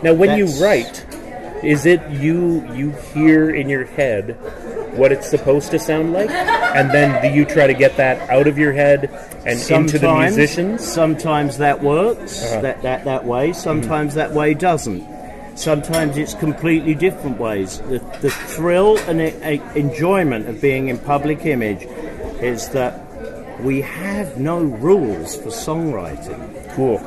Now, when you write, is it you hear in your head what it's supposed to sound like, and then do you try to get that out of your head and into the musicians? Sometimes that works that way. Sometimes that way doesn't. Sometimes it's completely different ways. The thrill and enjoyment of being in Public Image is that we have no rules for songwriting. Cool.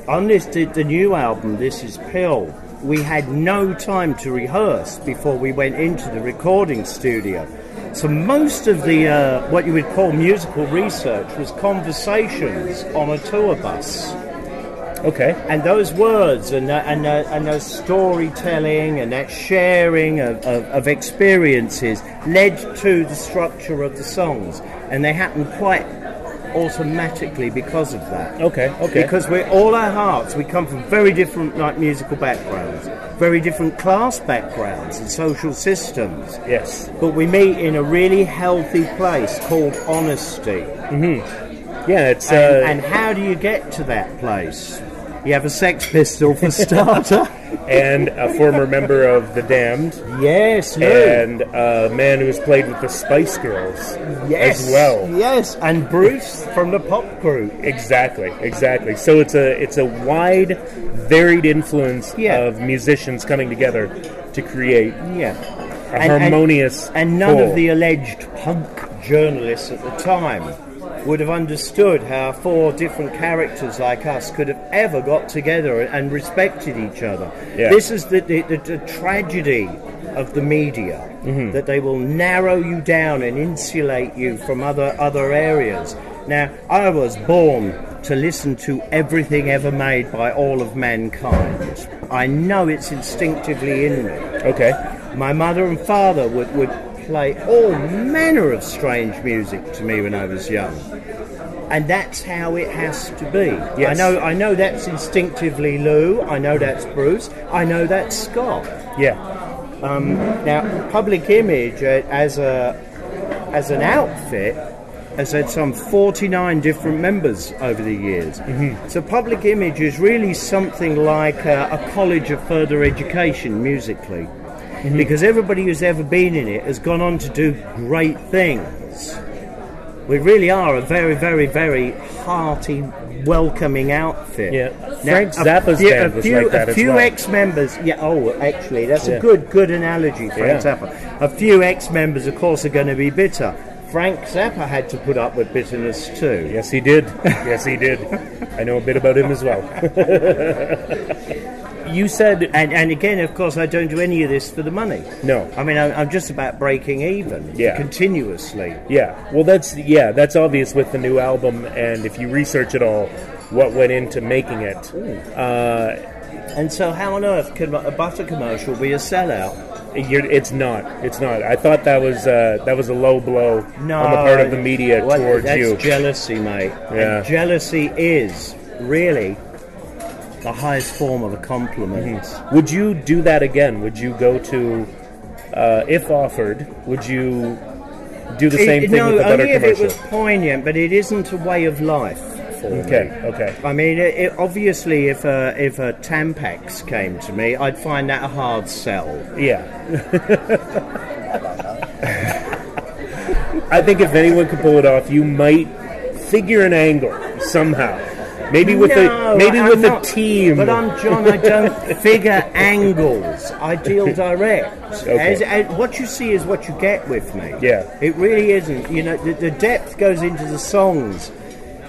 On the new album, This Is Pill, we had no time to rehearse before we went into the recording studio. So most of the, what you would call musical research, was conversations on a tour bus. Okay. And those words and those storytelling and that sharing of experiences led to the structure of the songs. And they happened quite automatically because of that. Okay. Because we're all our hearts, we come from very different musical backgrounds, very different class backgrounds and social systems. Yes. But we meet in a really healthy place called honesty. Mm-hmm. Yeah, it's... And how do you get to that place? You have a Sex Pistol for starter. And a former member of The Damned. Yes, Lou. And a man who's played with the Spice Girls as well. Yes, and Bruce from the pop group. Exactly. So it's a wide, varied influence of musicians coming together to create a harmonious and none whole. of the alleged punk journalists at the time would have understood how 4 different characters like us could have ever got together and respected each other. Yeah. This is the tragedy of the media, that they will narrow you down and insulate you from other areas. Now, I was born to listen to everything ever made by all of mankind. I know it's instinctively in me. Okay. My mother and father would play all manner of strange music to me when I was young, and that's how it has to be. Yes. I know that's instinctively Lou. I know that's Bruce. I know that's Scott. Yeah. Now, Public Image as an outfit has had some 49 different members over the years. Mm-hmm. So Public Image is really something like a college of further education musically. Mm-hmm. Because everybody who's ever been in it has gone on to do great things. We really are a very, very, very hearty, welcoming outfit. Yeah, Frank Zappa's band was like that as well. A few ex-members, actually, that's a good analogy, Frank Zappa. A few ex-members, of course, are going to be bitter. Frank Zappa had to put up with bitterness too. Yes, he did. I know a bit about him as well. You said... And again, of course, I don't do any of this for the money. No. I mean, I'm just about breaking even continuously. Yeah. Well, that's obvious with the new album, and if you research it all, what went into making it. And so how on earth can a butter commercial be a sellout? It's not. I thought that was a low blow on the part of the media towards you. That's jealousy, mate. Yeah. And jealousy is really the highest form of a compliment. Mm-hmm. Would you do that again? Would you go to, if offered, would you do the same thing with the butter commercial? No, only if it was poignant, but it isn't a way of life for me. Okay. I mean, obviously, if a Tampax came to me, I'd find that a hard sell. Yeah. I think if anyone could pull it off, you might figure an angle somehow. Maybe with a team. But John, I don't figure angles. I deal direct. Okay. What you see is what you get with me. Yeah. It really isn't. You know, the depth goes into the songs.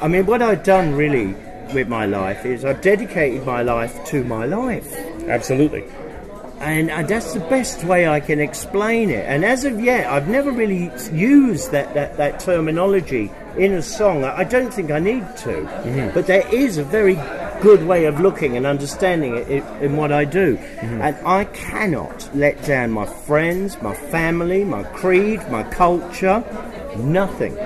I mean, what I've done really with my life is I've dedicated my life to my life. Absolutely. And that's the best way I can explain it. And as of yet, I've never really used that terminology in a song. I don't think I need to. Mm-hmm. But there is a very good way of looking and understanding it in what I do. Mm-hmm. And I cannot let down my friends, my family, my creed, my culture, nothing.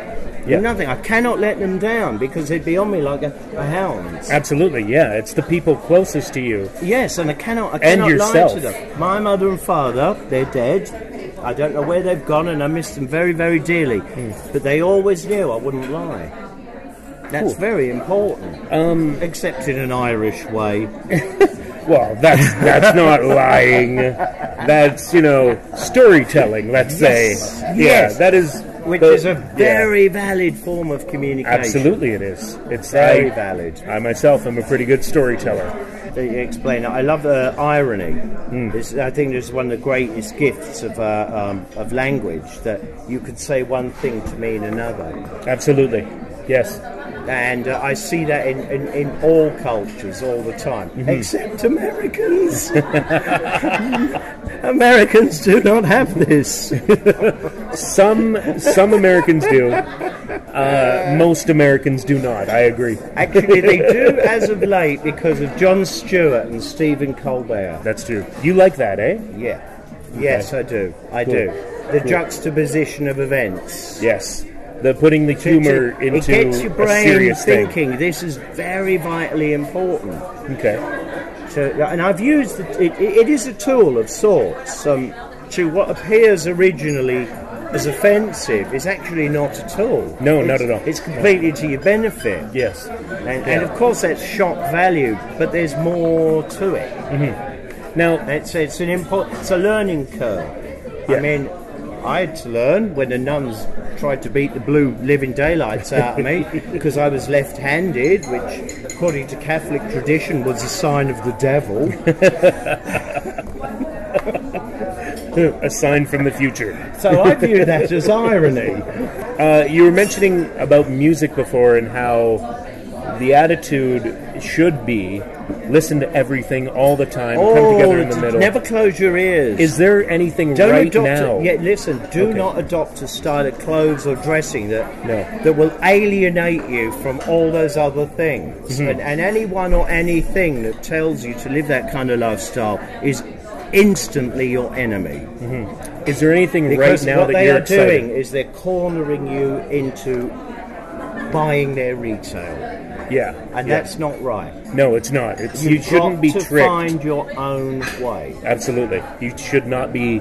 Yeah. Nothing. I cannot let them down because they'd be on me like a hound. Absolutely, yeah. It's the people closest to you. Yes, and I cannot yourself. lie to them. My mother and father, they're dead. I don't know where they've gone, and I miss them very, very dearly. But they always knew I wouldn't lie. That's very important. Except in an Irish way. Well, that's not lying. That's, storytelling, let's say. Yes. Yeah, that is... Which is a very valid form of communication. Absolutely it is. It's very valid. I myself am a pretty good storyteller. Explain it. I love irony. I think it's one of the greatest gifts of language, that you could say one thing to mean another. Absolutely. Yes. And I see that in all cultures all the time, except Americans. Americans do not have this. Some Americans do. Most Americans do not. I agree. Actually, they do as of late because of Jon Stewart and Stephen Colbert. That's true. You like that, eh? Yeah. Yes, I do. I do. The juxtaposition of events. Yes. The putting the humor into it gets your brain a serious thinking. thing. This is very vitally important. Okay. And I've used it is a tool of sorts. To what appears originally as offensive is actually not at all. No, not at all. It's completely to your benefit. Yes. And of course that's shock value, but there's more to it. Mm-hmm. Now it's a learning curve. Yeah. I mean, I had to learn when the nuns tried to beat the blue living daylights out of me because I was left-handed, which, according to Catholic tradition, was a sign of the devil. A sign from the future. So I view that as irony. You were mentioning about music before and how the attitude should be listen to everything all the time, come together in the middle. Never close your ears. Is there anything Don't right adopt now? Do not adopt a style of clothes or dressing that will alienate you from all those other things. And anyone or anything that tells you to live that kind of lifestyle is instantly your enemy. Is there anything because right now that you're excited? what they are doing is they're cornering you into buying their retail. Yeah, and that's not right. No, it's not. You shouldn't be tricked. You've got to find your own way. Absolutely. You should not be...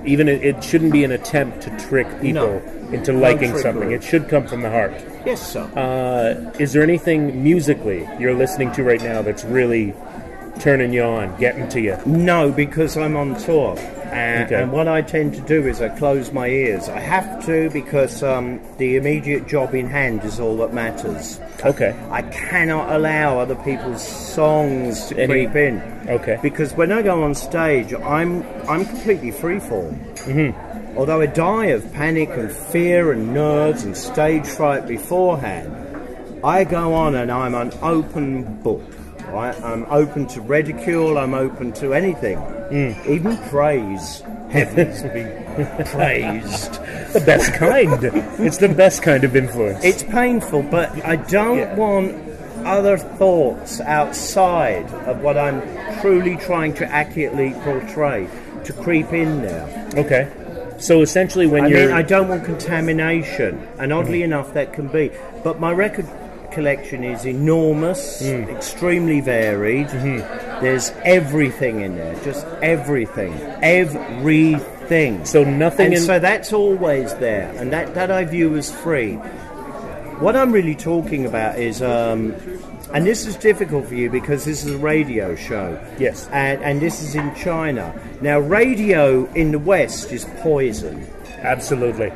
it shouldn't be an attempt to trick people into liking something. It should come from the heart. Yes, sir. Is there anything musically you're listening to right now that's really turning you on, getting to you? No, because I'm on tour. And what I tend to do is I close my ears. I have to because the immediate job in hand is all that matters. Okay. I cannot allow other people's songs to creep in. Okay. Because when I go on stage, I'm completely freeform. Although I die of panic and fear and nerves and stage fright beforehand, I go on and I'm an open book. Right? I'm open to ridicule, I'm open to anything. Even praise. Heavens be praised. The best kind. It's the best kind of influence. It's painful, but I don't want other thoughts outside of what I'm truly trying to accurately portray to creep in there. Okay. So essentially when I don't want contamination, and oddly enough that can be. But my record collection is enormous, extremely varied. There's everything in there, just everything. So nothing. So that's always there, and that I view as free. What I'm really talking about is, and this is difficult for you because this is a radio show. Yes. And this is in China. Now, radio in the West is poison. Absolutely.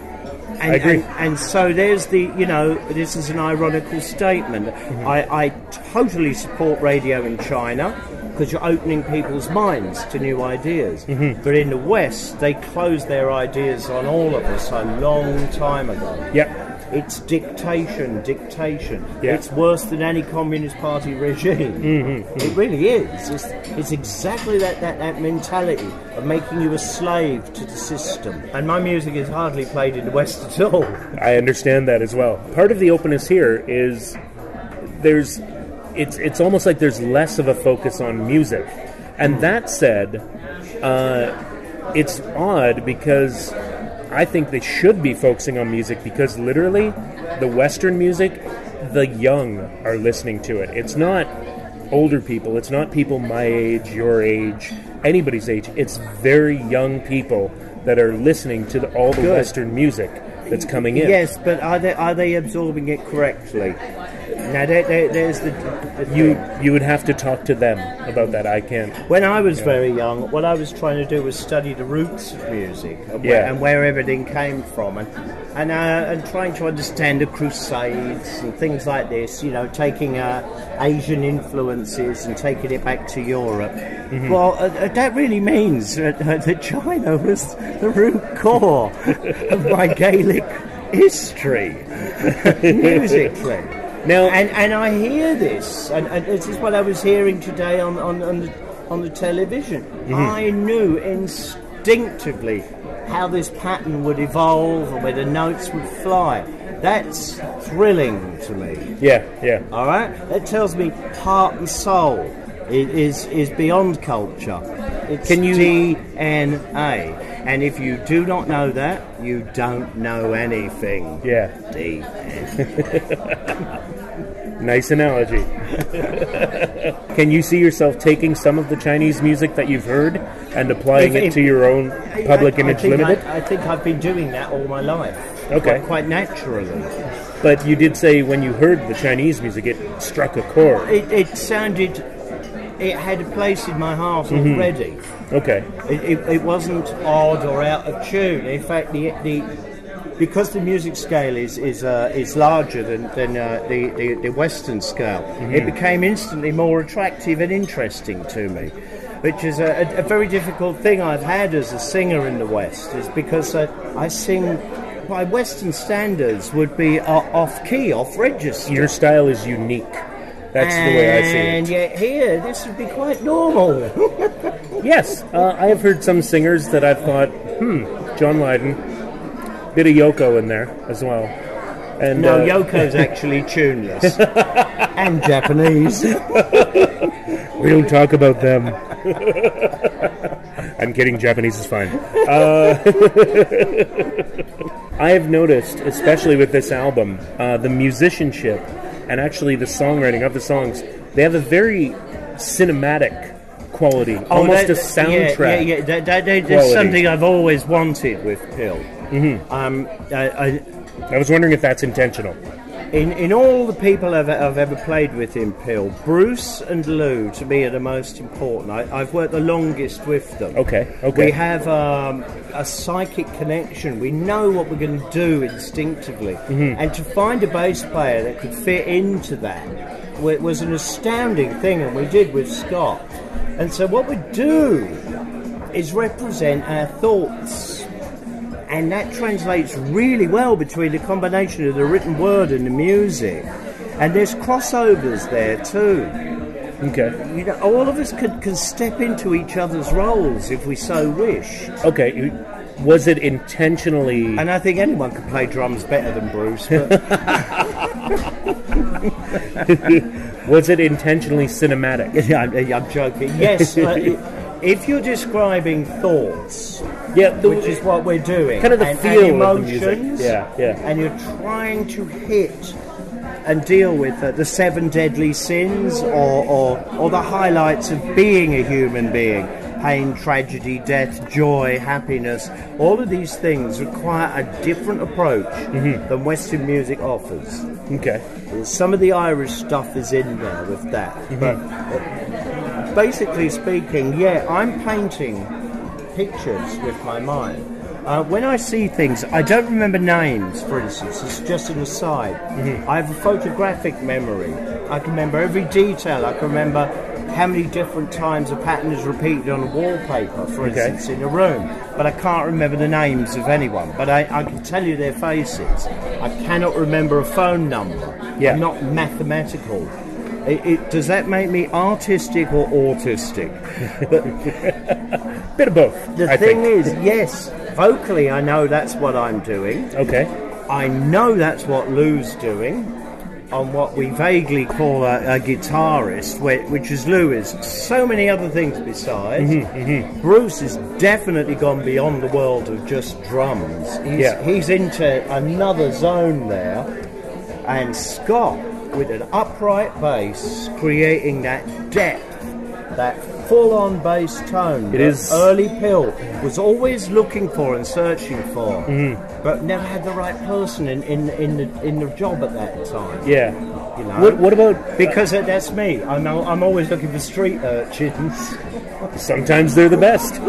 I agree. And so there's this is an ironical statement. I totally support radio in China because you're opening people's minds to new ideas. But in the West, they closed their ideas on all of us a long time ago. Yep. It's dictation. Yeah. It's worse than any Communist Party regime. It really is. It's exactly that mentality of making you a slave to the system. And my music is hardly played in the West at all. I understand that as well. Part of the openness here is it's almost like there's less of a focus on music. And that said, it's odd because I think they should be focusing on music because literally the Western music, the young are listening to it. It's not older people. It's not people my age, your age, anybody's age. It's very young people that are listening to all the Western music that's coming in. Yes, but are they absorbing it correctly? Now, there's the You would have to talk to them about that. I can't. When I was very young, what I was trying to do was study the roots of music and where everything came from, and trying to understand the Crusades and things like this. You know, taking Asian influences and taking it back to Europe. Mm-hmm. Well, that really means that China was the root core of my Gaelic history, musically. Now, and I hear this, and this is what I was hearing today on the television. Mm-hmm. I knew instinctively how this pattern would evolve and where the notes would fly. That's thrilling to me. Yeah. All right, that tells me heart and soul is beyond culture. It's DNA. And if you do not know that, you don't know anything. Yeah. Nice analogy. Can you see yourself taking some of the Chinese music that you've heard and applying it to your own Public Image Limited? I think I've been doing that all my life. Okay. Quite naturally. But you did say when you heard the Chinese music, it struck a chord. It sounded... It had a place in my heart already. Okay. It wasn't odd or out of tune. In fact, because the music scale is larger than the Western scale, it became instantly more attractive and interesting to me, which is a very difficult thing I've had as a singer in the West, is because I sing by Western standards would be off-key, off-register. Your style is unique. That's the way I see it. And yet here, this would be quite normal. Yes, I have heard some singers that I've thought, John Lydon, bit of Yoko in there as well. And no, Yoko's actually tuneless. And Japanese. We don't talk about them. I'm kidding, Japanese is fine. I have noticed, especially with this album, the musicianship and actually the songwriting of the songs, they have a very cinematic quality, almost a soundtrack. Yeah. That's something I've always wanted with Pill. Mm-hmm. I was wondering if that's intentional. In all the people I've ever played with in Pill, Bruce and Lou, to me, are the most important. I've worked the longest with them. Okay. We have a psychic connection. We know what we're going to do instinctively. Mm-hmm. And to find a bass player that could fit into that was an astounding thing, and we did with Scott. And so what we do is represent our thoughts. And that translates really well between the combination of the written word and the music. And there's crossovers there too. Okay. You know, all of us can step into each other's roles if we so wish. Okay. Was it intentionally... And I think anyone could play drums better than Bruce. But... Was it intentionally cinematic? I'm joking. Yes. If you're describing thoughts... which is what we're doing. Kind of the feel of the music. Yeah. And you're trying to hit and deal with the 7 deadly sins or the highlights of being a human being. Pain, tragedy, death, joy, happiness. All of these things require a different approach than Western music offers. Okay. Some of the Irish stuff is in there with that. But basically speaking, I'm painting pictures with my mind. When I see things, I don't remember names, for instance. It's just an aside. Mm-hmm. I have a photographic memory. I can remember every detail. I can remember how many different times a pattern is repeated on a wallpaper, for instance, in a room. But I can't remember the names of anyone. But I can tell you their faces. I cannot remember a phone number. Yeah. I'm not mathematical. Does that make me artistic or autistic? Bit of both. The thing is, yes, vocally I know that's what I'm doing. Okay. I know that's what Lou's doing on what we vaguely call a guitarist, which is Lou is so many other things besides. Bruce has definitely gone beyond the world of just drums. He's into another zone there. And Scott, with an upright bass, creating that depth, that full-on bass tone that early Pill was always looking for and searching for, but never had the right person in the job at that time. Yeah. You know? What about... Because that's me. I'm always looking for street urchins. Sometimes they're the best.